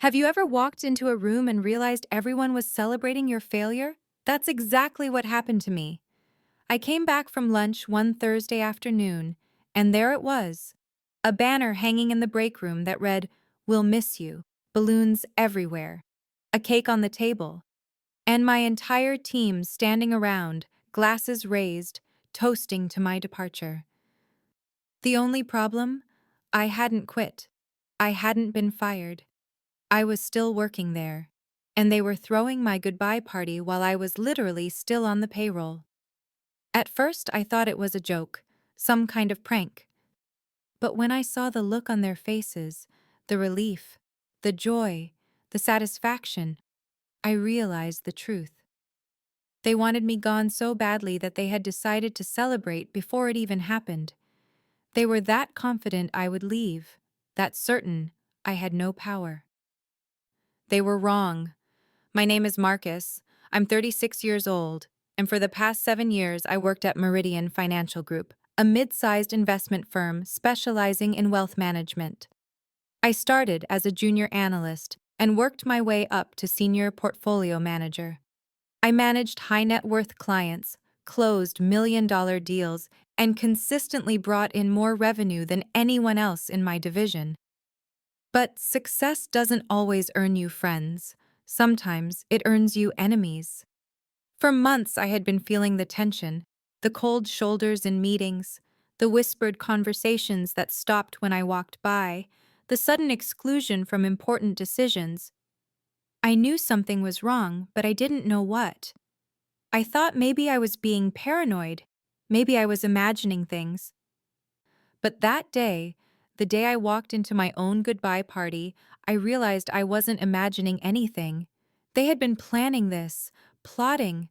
Have you ever walked into a room and realized everyone was celebrating your failure? That's exactly what happened to me. I came back from lunch one Thursday afternoon, and there it was. A banner hanging in the break room that read, "We'll miss you," balloons everywhere, a cake on the table, and my entire team standing around, glasses raised, toasting to my departure. The only problem? I hadn't quit. I hadn't been fired. I was still working there, and they were throwing my goodbye party while I was literally still on the payroll. At first, I thought it was a joke, some kind of prank. But when I saw the look on their faces, the relief, the joy, the satisfaction, I realized the truth. They wanted me gone so badly that they had decided to celebrate before it even happened. They were that confident I would leave, that certain I had no power. They were wrong. My name is Marcus. I'm 36 years old, and for the past 7 years I worked at Meridian Financial Group, a mid-sized investment firm specializing in wealth management. I started as a junior analyst and worked my way up to senior portfolio manager. I managed high-net-worth clients, closed million-dollar deals, and consistently brought in more revenue than anyone else in my division. But success doesn't always earn you friends. Sometimes it earns you enemies. For months I had been feeling the tension, the cold shoulders in meetings, the whispered conversations that stopped when I walked by, the sudden exclusion from important decisions. I knew something was wrong, but I didn't know what. I thought maybe I was being paranoid, maybe I was imagining things. But that day, the day I walked into my own goodbye party, I realized I wasn't imagining anything. They had been planning this, plotting,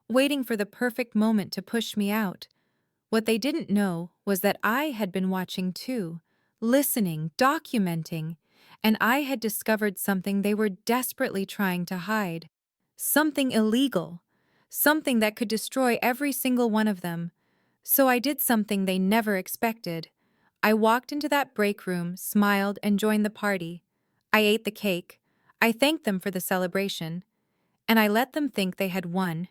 waiting for the perfect moment to push me out. What they didn't know was that I had been watching too, listening, documenting, and I had discovered something they were desperately trying to hide. Something illegal. Something that could destroy every single one of them. So I did something they never expected. I walked into that break room, smiled, and joined the party. I ate the cake. I thanked them for the celebration. And I let them think they had won.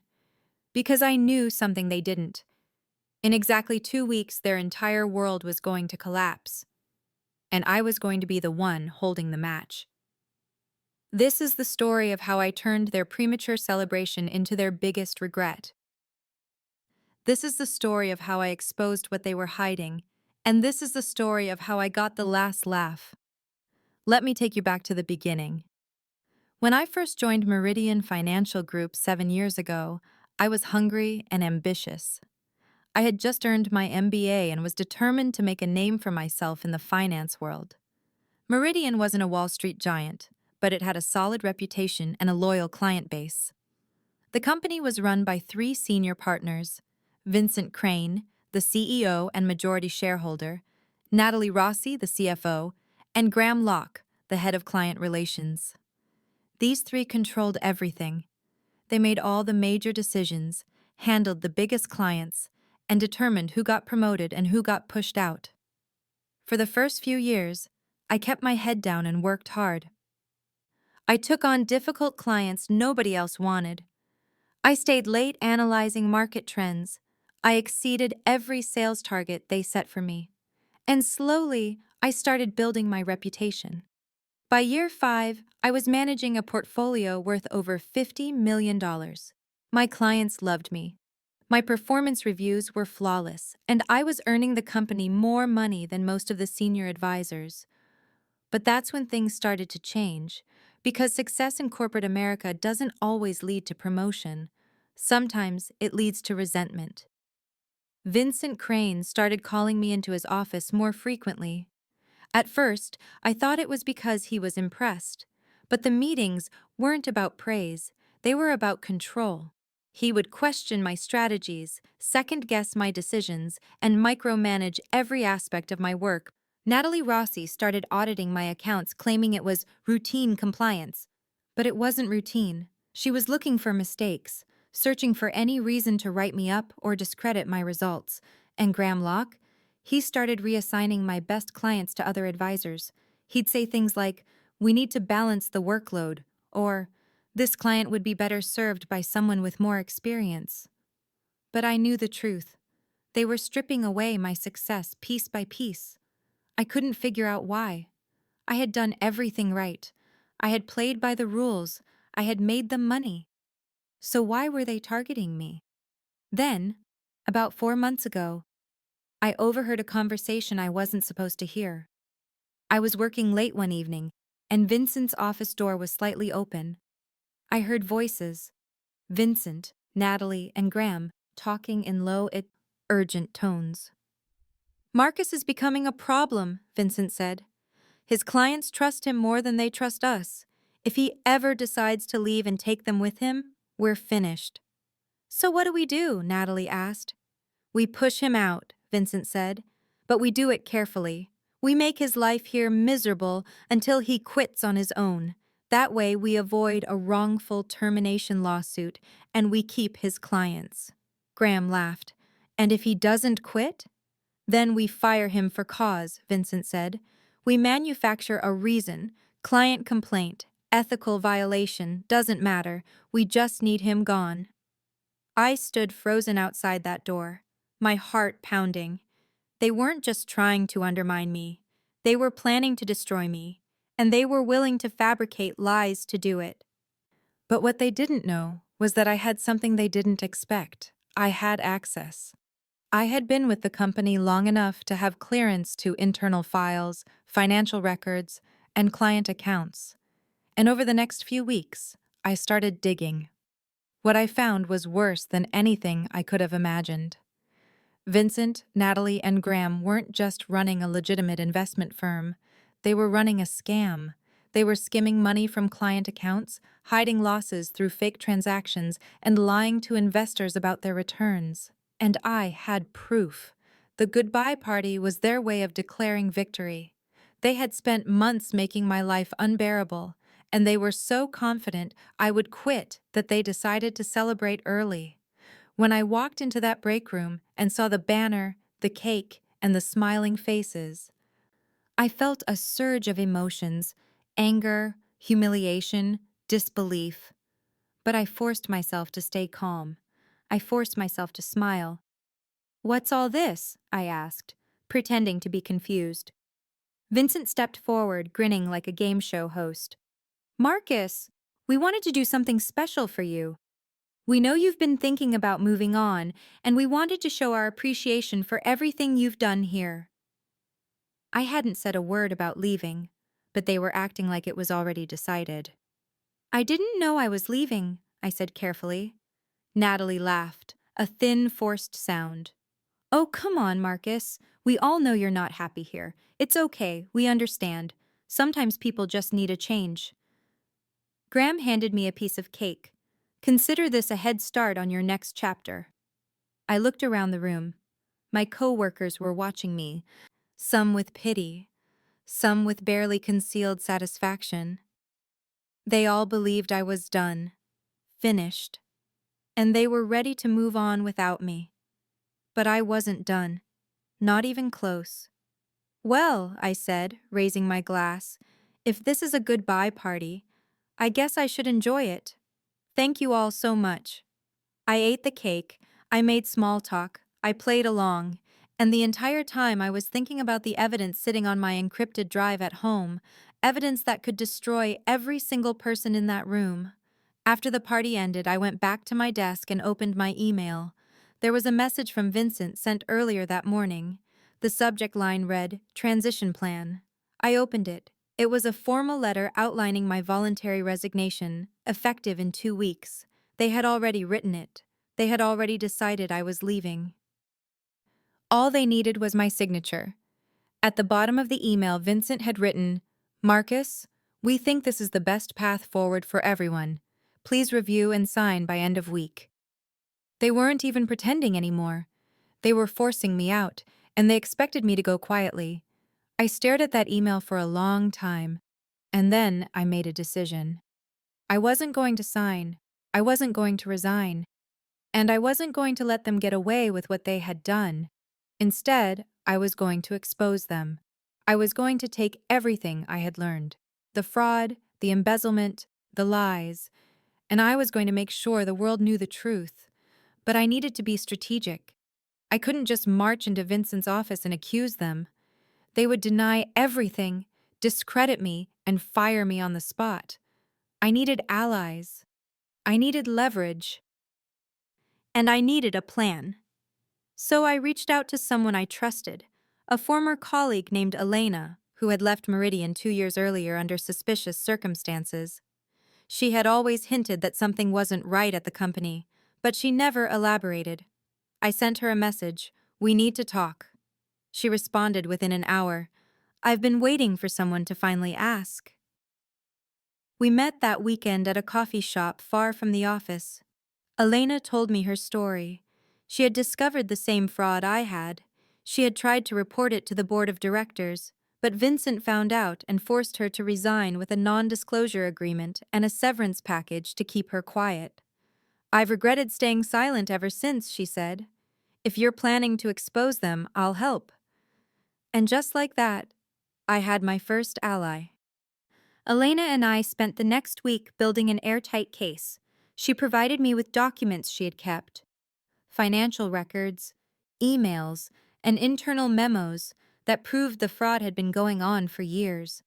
Because I knew something they didn't. In exactly 2 weeks, their entire world was going to collapse. And I was going to be the one holding the match. This is the story of how I turned their premature celebration into their biggest regret. This is the story of how I exposed what they were hiding, and this is the story of how I got the last laugh. Let me take you back to the beginning. When I first joined Meridian Financial Group 7 years ago, I was hungry and ambitious. I had just earned my MBA and was determined to make a name for myself in the finance world. Meridian wasn't a Wall Street giant, but it had a solid reputation and a loyal client base. The company was run by 3 senior partners: Vincent Crane, the CEO and majority shareholder, Natalie Rossi, the CFO, and Graham Locke, the head of client relations. These 3 controlled everything. They made all the major decisions, handled the biggest clients, and determined who got promoted and who got pushed out. For the first few years, I kept my head down and worked hard. I took on difficult clients nobody else wanted. I stayed late analyzing market trends. I exceeded every sales target they set for me. And slowly, I started building my reputation. By year 5, I was managing a portfolio worth over $50 million. My clients loved me. My performance reviews were flawless, and I was earning the company more money than most of the senior advisors. But that's when things started to change, because success in corporate America doesn't always lead to promotion. Sometimes it leads to resentment. Vincent Crane started calling me into his office more frequently. At first, I thought it was because he was impressed, but the meetings weren't about praise, they were about control. He would question my strategies, second-guess my decisions, and micromanage every aspect of my work. Natalie Rossi started auditing my accounts, claiming it was routine compliance. But it wasn't routine. She was looking for mistakes, searching for any reason to write me up or discredit my results. And Graham Locke? He started reassigning my best clients to other advisors. He'd say things like, We need to balance the workload, or this client would be better served by someone with more experience. But I knew the truth. They were stripping away my success piece by piece. I couldn't figure out why. I had done everything right. I had played by the rules. I had made them money. So why were they targeting me? Then, about 4 months ago, I overheard a conversation I wasn't supposed to hear. I was working late one evening, and Vincent's office door was slightly open. I heard voices: Vincent, Natalie, and Graham talking in low, urgent tones. "Marcus is becoming a problem," Vincent said. "His clients trust him more than they trust us. If he ever decides to leave and take them with him, we're finished." "So what do?" Natalie asked. "We push him out," Vincent said, "but we do it carefully. We make his life here miserable until he quits on his own. That way we avoid a wrongful termination lawsuit and we keep his clients." Graham laughed. "And if he doesn't quit?" "Then we fire him for cause," Vincent said. "We manufacture a reason: client complaint, ethical violation, doesn't matter. We just need him gone." I stood frozen outside that door, my heart pounding. They weren't just trying to undermine me. They were planning to destroy me, and they were willing to fabricate lies to do it. But what they didn't know was that I had something they didn't expect. I had access. I had been with the company long enough to have clearance to internal files, financial records, and client accounts. And over the next few weeks, I started digging. What I found was worse than anything I could have imagined. Vincent, Natalie, and Graham weren't just running a legitimate investment firm. They were running a scam. They were skimming money from client accounts, hiding losses through fake transactions, and lying to investors about their returns. And I had proof. The goodbye party was their way of declaring victory. They had spent months making my life unbearable, and they were so confident I would quit that they decided to celebrate early. When I walked into that break room and saw the banner, the cake, and the smiling faces, I felt a surge of emotions: anger, humiliation, disbelief. But I forced myself to stay calm. I forced myself to smile. "What's all this?" I asked, pretending to be confused. Vincent stepped forward, grinning like a game show host. "Marcus, we wanted to do something special for you. We know you've been thinking about moving on, and we wanted to show our appreciation for everything you've done here." I hadn't said a word about leaving, but they were acting like it was already decided. "I didn't know I was leaving," I said carefully. Natalie laughed, a thin, forced sound. "Oh, come on, Marcus. We all know you're not happy here. It's okay, we understand. Sometimes people just need a change." Graham handed me a piece of cake. "Consider this a head start on your next chapter." I looked around the room. My co-workers were watching me, some with pity, some with barely concealed satisfaction. They all believed I was done, finished, and they were ready to move on without me. But I wasn't done, not even close. "Well," I said, raising my glass, "if this is a goodbye party, I guess I should enjoy it. Thank you all so much." I ate the cake, I made small talk, I played along, and the entire time I was thinking about the evidence sitting on my encrypted drive at home, evidence that could destroy every single person in that room. After the party ended, I went back to my desk and opened my email. There was a message from Vincent sent earlier that morning. The subject line read, "Transition Plan." I opened it. It was a formal letter outlining my voluntary resignation, effective in 2 weeks. They had already written it. They had already decided I was leaving. All they needed was my signature. At the bottom of the email, Vincent had written, "Marcus, we think this is the best path forward for everyone. Please review and sign by end of week." They weren't even pretending anymore. They were forcing me out, and they expected me to go quietly. I stared at that email for a long time, and then I made a decision. I wasn't going to sign. I wasn't going to resign. And I wasn't going to let them get away with what they had done. Instead, I was going to expose them. I was going to take everything I had learned. The fraud, the embezzlement, the lies. And I was going to make sure the world knew the truth. But I needed to be strategic. I couldn't just march into Vincent's office and accuse them. They would deny everything, discredit me, and fire me on the spot. I needed allies. I needed leverage. And I needed a plan. So I reached out to someone I trusted, a former colleague named Elena, who had left Meridian 2 years earlier under suspicious circumstances. She had always hinted that something wasn't right at the company, but she never elaborated. I sent her a message, "We need to talk." She responded within an hour, "I've been waiting for someone to finally ask." We met that weekend at a coffee shop far from the office. Elena told me her story. She had discovered the same fraud I had. She had tried to report it to the board of directors, but Vincent found out and forced her to resign with a non-disclosure agreement and a severance package to keep her quiet. "I've regretted staying silent ever since," she said. "If you're planning to expose them, I'll help." And just like that, I had my first ally. Elena and I spent the next week building an airtight case. She provided me with documents she had kept, financial records, emails, and internal memos that proved the fraud had been going on for years.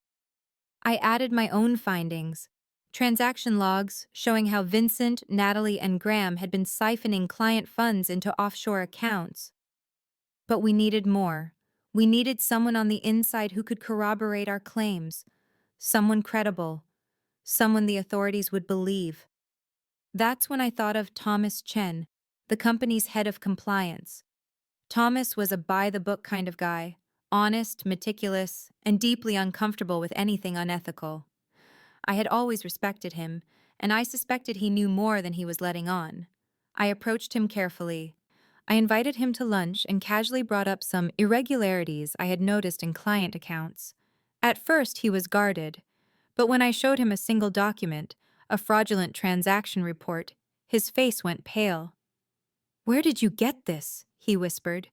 I added my own findings, transaction logs showing how Vincent, Natalie, and Graham had been siphoning client funds into offshore accounts. But we needed more. We needed someone on the inside who could corroborate our claims, someone credible, someone the authorities would believe. That's when I thought of Thomas Chen, the company's head of compliance. Thomas was a by-the-book kind of guy, honest, meticulous, and deeply uncomfortable with anything unethical. I had always respected him, and I suspected he knew more than he was letting on. I approached him carefully. I invited him to lunch and casually brought up some irregularities I had noticed in client accounts. At first, he was guarded, but when I showed him a single document, a fraudulent transaction report, his face went pale. "Where did you get this?" he whispered.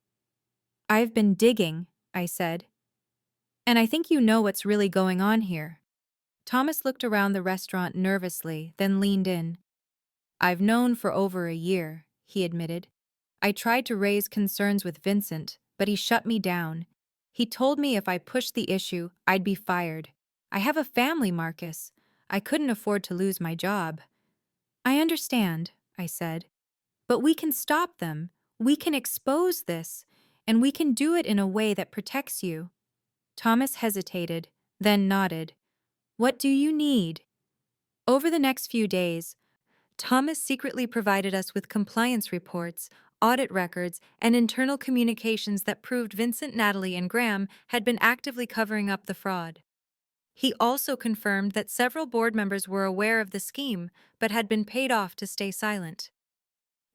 "I've been digging," I said. "And I think you know what's really going on here." Thomas looked around the restaurant nervously, then leaned in. "I've known for over a year," he admitted. "I tried to raise concerns with Vincent, but he shut me down. He told me if I pushed the issue, I'd be fired. I have a family, Marcus. I couldn't afford to lose my job." "I understand," I said. "But we can stop them. We can expose this, and we can do it in a way that protects you." Thomas hesitated, then nodded. "What do you need?" Over the next few days, Thomas secretly provided us with compliance reports, audit records, and internal communications that proved Vincent, Natalie, and Graham had been actively covering up the fraud. He also confirmed that several board members were aware of the scheme but had been paid off to stay silent.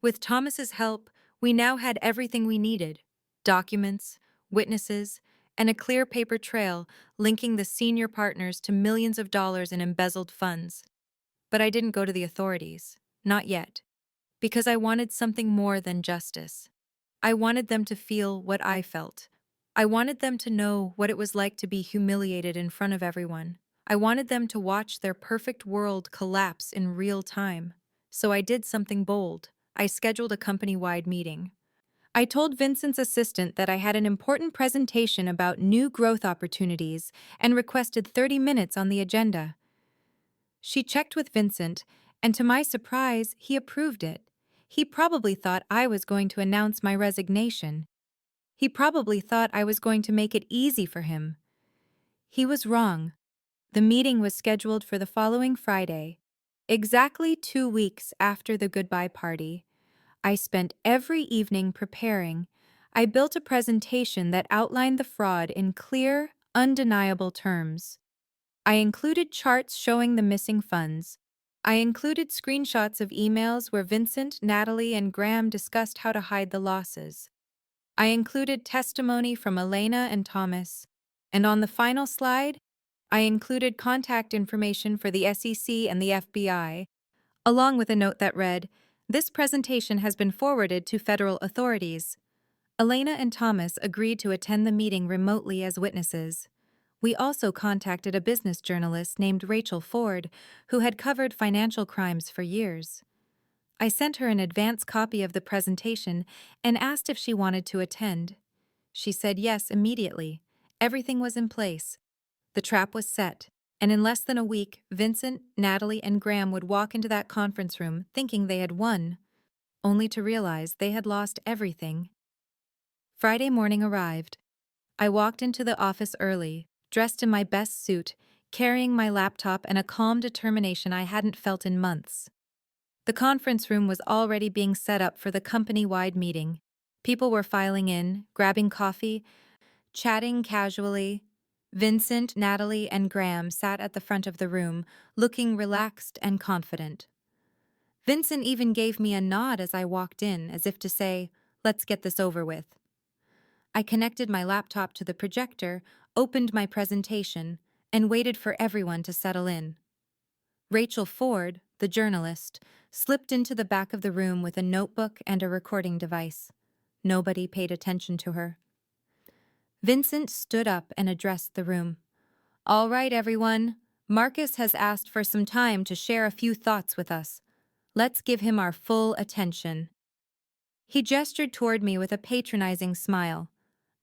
With Thomas's help, we now had everything we needed: documents, witnesses, and a clear paper trail linking the senior partners to millions of dollars in embezzled funds. But I didn't go to the authorities. Not yet. Because I wanted something more than justice. I wanted them to feel what I felt. I wanted them to know what it was like to be humiliated in front of everyone. I wanted them to watch their perfect world collapse in real time. So I did something bold. I scheduled a company-wide meeting. I told Vincent's assistant that I had an important presentation about new growth opportunities and requested 30 minutes on the agenda. She checked with Vincent, and to my surprise, he approved it. He probably thought I was going to announce my resignation. He probably thought I was going to make it easy for him. He was wrong. The meeting was scheduled for the following Friday, exactly 2 weeks after the goodbye party. I spent every evening preparing. I built a presentation that outlined the fraud in clear, undeniable terms. I included charts showing the missing funds. I included screenshots of emails where Vincent, Natalie, and Graham discussed how to hide the losses. I included testimony from Elena and Thomas. And on the final slide, I included contact information for the SEC and the FBI, along with a note that read, "This presentation has been forwarded to federal authorities." Elena and Thomas agreed to attend the meeting remotely as witnesses. We also contacted a business journalist named Rachel Ford, who had covered financial crimes for years. I sent her an advance copy of the presentation and asked if she wanted to attend. She said yes immediately. Everything was in place. The trap was set, and in less than a week, Vincent, Natalie, and Graham would walk into that conference room thinking they had won, only to realize they had lost everything. Friday morning arrived. I walked into the office early, dressed in my best suit, carrying my laptop and a calm determination I hadn't felt in months. The conference room was already being set up for the company-wide meeting. People were filing in, grabbing coffee, chatting casually. Vincent, Natalie, and Graham sat at the front of the room, looking relaxed and confident. Vincent even gave me a nod as I walked in, as if to say, "Let's get this over with." I connected my laptop to the projector, opened my presentation, and waited for everyone to settle in. Rachel Ford, the journalist, slipped into the back of the room with a notebook and a recording device. Nobody paid attention to her. Vincent stood up and addressed the room. "All right, everyone. Marcus has asked for some time to share a few thoughts with us. Let's give him our full attention." He gestured toward me with a patronizing smile.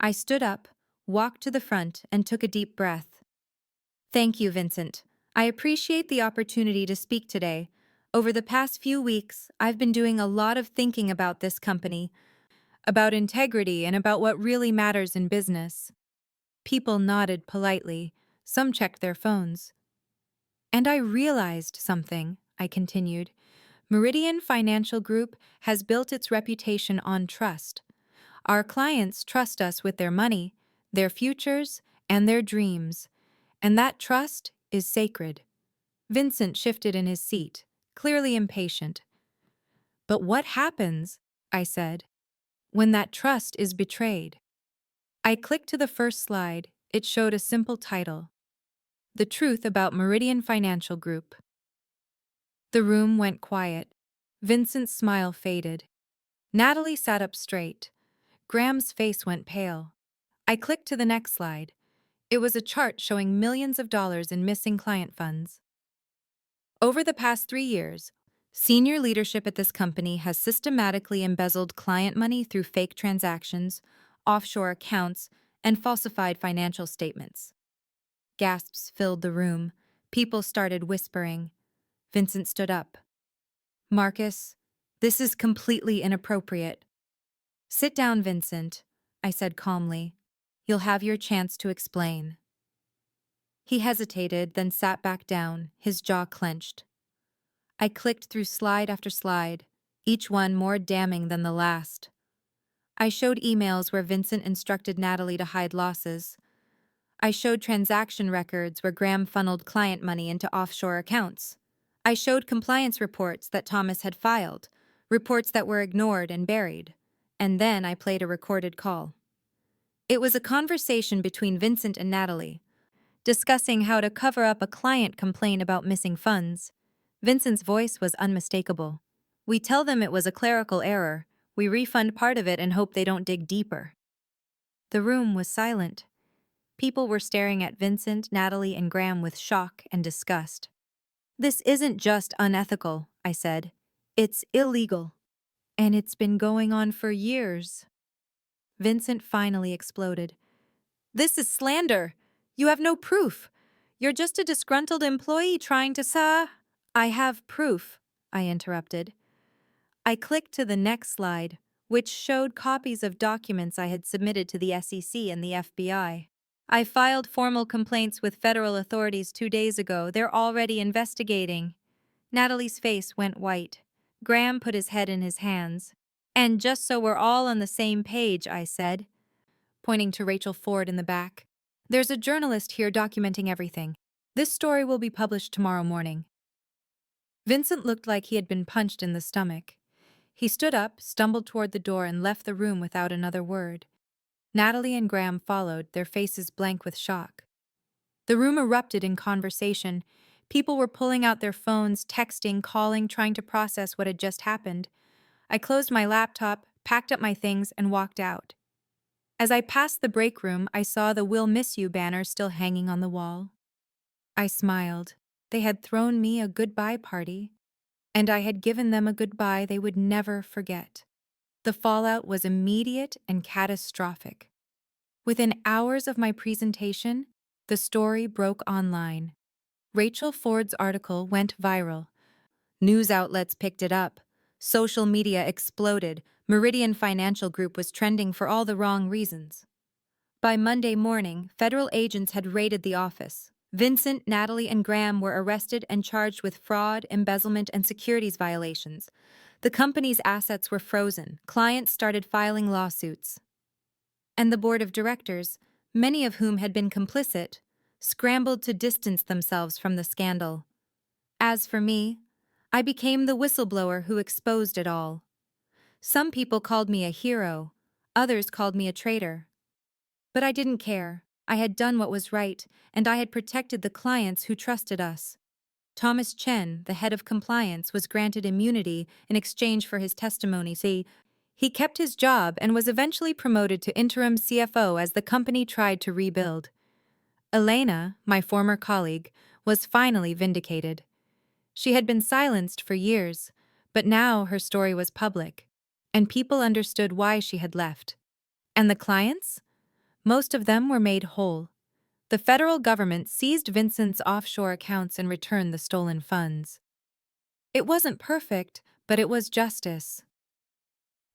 I stood up, walked to the front, and took a deep breath. "Thank you, Vincent. I appreciate the opportunity to speak today. Over the past few weeks, I've been doing a lot of thinking about this company, about integrity, and about what really matters in business." People nodded politely. Some checked their phones. "And I realized something," I continued. "Meridian Financial Group has built its reputation on trust. Our clients trust us with their money, their futures, and their dreams. And that trust is sacred." Vincent shifted in his seat, clearly impatient. "But what happens," I said, "when that trust is betrayed?" I clicked to the first slide. It showed a simple title: "The Truth About Meridian Financial Group." The room went quiet. Vincent's smile faded. Natalie sat up straight. Graham's face went pale. I clicked to the next slide. It was a chart showing millions of dollars in missing client funds. Over the past 3 years, senior leadership at this company has systematically embezzled client money through fake transactions, offshore accounts, and falsified financial statements. Gasps filled the room. People started whispering. Vincent stood up. "Marcus, this is completely inappropriate." "Sit down, Vincent," I said calmly. "You'll have your chance to explain." He hesitated, then sat back down, his jaw clenched. I clicked through slide after slide, each one more damning than the last. I showed emails where Vincent instructed Natalie to hide losses. I showed transaction records where Graham funneled client money into offshore accounts. I showed compliance reports that Thomas had filed, reports that were ignored and buried. And then I played a recorded call. It was a conversation between Vincent and Natalie, discussing how to cover up a client complaint about missing funds. Vincent's voice was unmistakable. "We tell them it was a clerical error. We refund part of it and hope they don't dig deeper." The room was silent. People were staring at Vincent, Natalie, and Graham with shock and disgust. "This isn't just unethical," I said. "It's illegal. And it's been going on for years." Vincent finally exploded. "This is slander. You have no proof. You're just a disgruntled employee trying to "I have proof," I interrupted. I clicked to the next slide, which showed copies of documents I had submitted to the SEC and the FBI. "I filed formal complaints with federal authorities 2 days ago. They're already investigating." Natalie's face went white. Graham put his head in his hands. "And just so we're all on the same page," I said, pointing to Rachel Ford in the back, "there's a journalist here documenting everything. This story will be published tomorrow morning." Vincent looked like he had been punched in the stomach. He stood up, stumbled toward the door, and left the room without another word. Natalie and Graham followed, their faces blank with shock. The room erupted in conversation. People were pulling out their phones, texting, calling, trying to process what had just happened. I closed my laptop, packed up my things, and walked out. As I passed the break room, I saw the "We'll miss you" banner still hanging on the wall. I smiled. They had thrown me a goodbye party, and I had given them a goodbye they would never forget. The fallout was immediate and catastrophic. Within hours of my presentation, the story broke online. Rachel Ford's article went viral. News outlets picked it up. Social media exploded. Meridian Financial Group was trending for all the wrong reasons. By Monday morning, federal agents had raided the office. Vincent, Natalie, and Graham were arrested and charged with fraud, embezzlement, and securities violations. The company's assets were frozen. Clients started filing lawsuits. And the board of directors, many of whom had been complicit, scrambled to distance themselves from the scandal. As for me, I became the whistleblower who exposed it all. Some people called me a hero, others called me a traitor. But I didn't care. I had done what was right, and I had protected the clients who trusted us. Thomas Chen, the head of compliance, was granted immunity in exchange for his testimony. He kept his job and was eventually promoted to interim CFO as the company tried to rebuild. Elena, my former colleague, was finally vindicated. She had been silenced for years, but now her story was public, and people understood why she had left. And the clients? Most of them were made whole. The federal government seized Vincent's offshore accounts and returned the stolen funds. It wasn't perfect, but it was justice.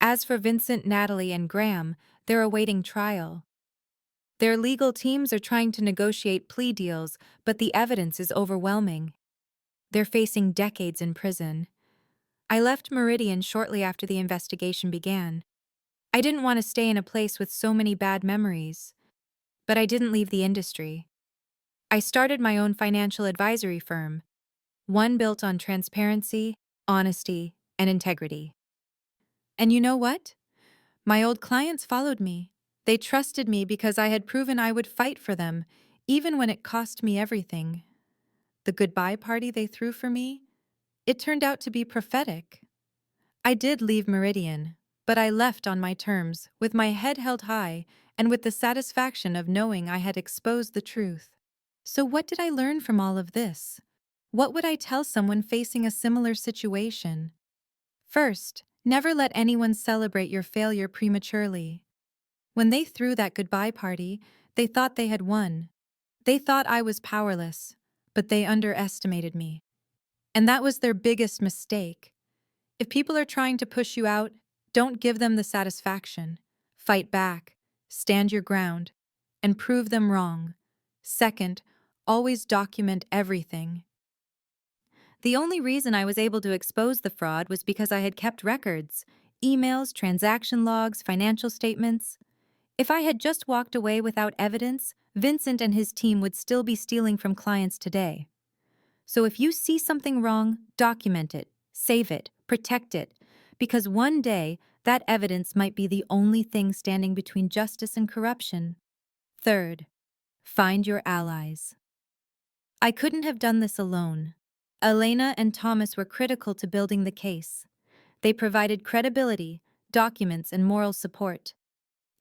As for Vincent, Natalie, and Graham, they're awaiting trial. Their legal teams are trying to negotiate plea deals, but the evidence is overwhelming. They're facing decades in prison. I left Meridian shortly after the investigation began. I didn't want to stay in a place with so many bad memories. But I didn't leave the industry. I started my own financial advisory firm, one built on transparency, honesty, and integrity. And you know what? My old clients followed me. They trusted me because I had proven I would fight for them, even when it cost me everything. The goodbye party they threw for me, it turned out to be prophetic. I did leave Meridian, but I left on my terms, with my head held high, and with the satisfaction of knowing I had exposed the truth. So what did I learn from all of this? What would I tell someone facing a similar situation? First, never let anyone celebrate your failure prematurely. When they threw that goodbye party, they thought they had won. They thought I was powerless, but they underestimated me. And that was their biggest mistake. If people are trying to push you out, don't give them the satisfaction. Fight back, stand your ground, and prove them wrong. Second, always document everything. The only reason I was able to expose the fraud was because I had kept records, emails, transaction logs, financial statements. If I had just walked away without evidence, Vincent and his team would still be stealing from clients today. So if you see something wrong, document it, save it, protect it, because one day that evidence might be the only thing standing between justice and corruption. Third, find your allies. I couldn't have done this alone. Elena and Thomas were critical to building the case. They provided credibility, documents, and moral support.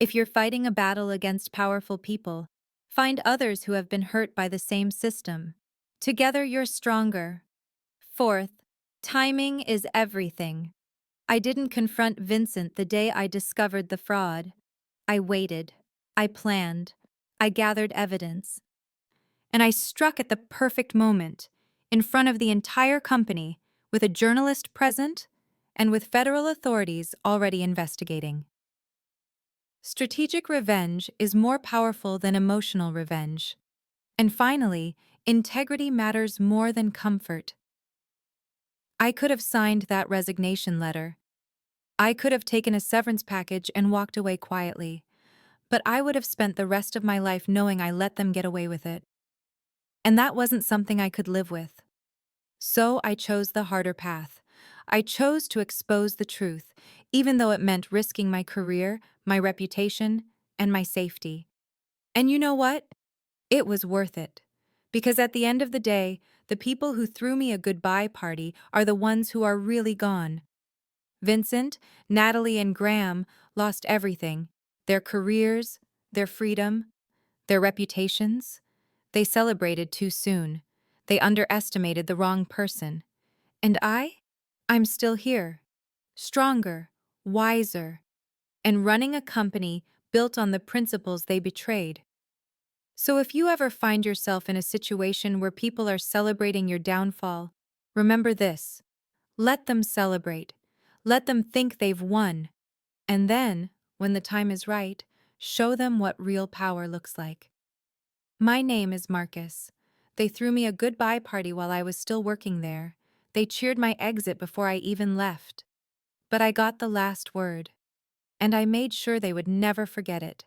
If you're fighting a battle against powerful people, find others who have been hurt by the same system. Together you're stronger. Fourth, timing is everything. I didn't confront Vincent the day I discovered the fraud. I waited. I planned. I gathered evidence. And I struck at the perfect moment, in front of the entire company, with a journalist present and with federal authorities already investigating. Strategic revenge is more powerful than emotional revenge. And finally, integrity matters more than comfort. I could have signed that resignation letter. I could have taken a severance package and walked away quietly, but I would have spent the rest of my life knowing I let them get away with it. And that wasn't something I could live with. So I chose the harder path. I chose to expose the truth, even though it meant risking my career, my reputation, and my safety. And you know what? It was worth it. Because at the end of the day, the people who threw me a goodbye party are the ones who are really gone. Vincent, Natalie, and Graham lost everything. their careers, their freedom, their reputations. They celebrated too soon. They underestimated the wrong person. And I'm still here, stronger, wiser, and running a company built on the principles they betrayed. So if you ever find yourself in a situation where people are celebrating your downfall, remember this. Let them celebrate. Let them think they've won. And then, when the time is right, show them what real power looks like. My name is Marcus. They threw me a goodbye party while I was still working there. They cheered my exit before I even left. But I got the last word. And I made sure they would never forget it.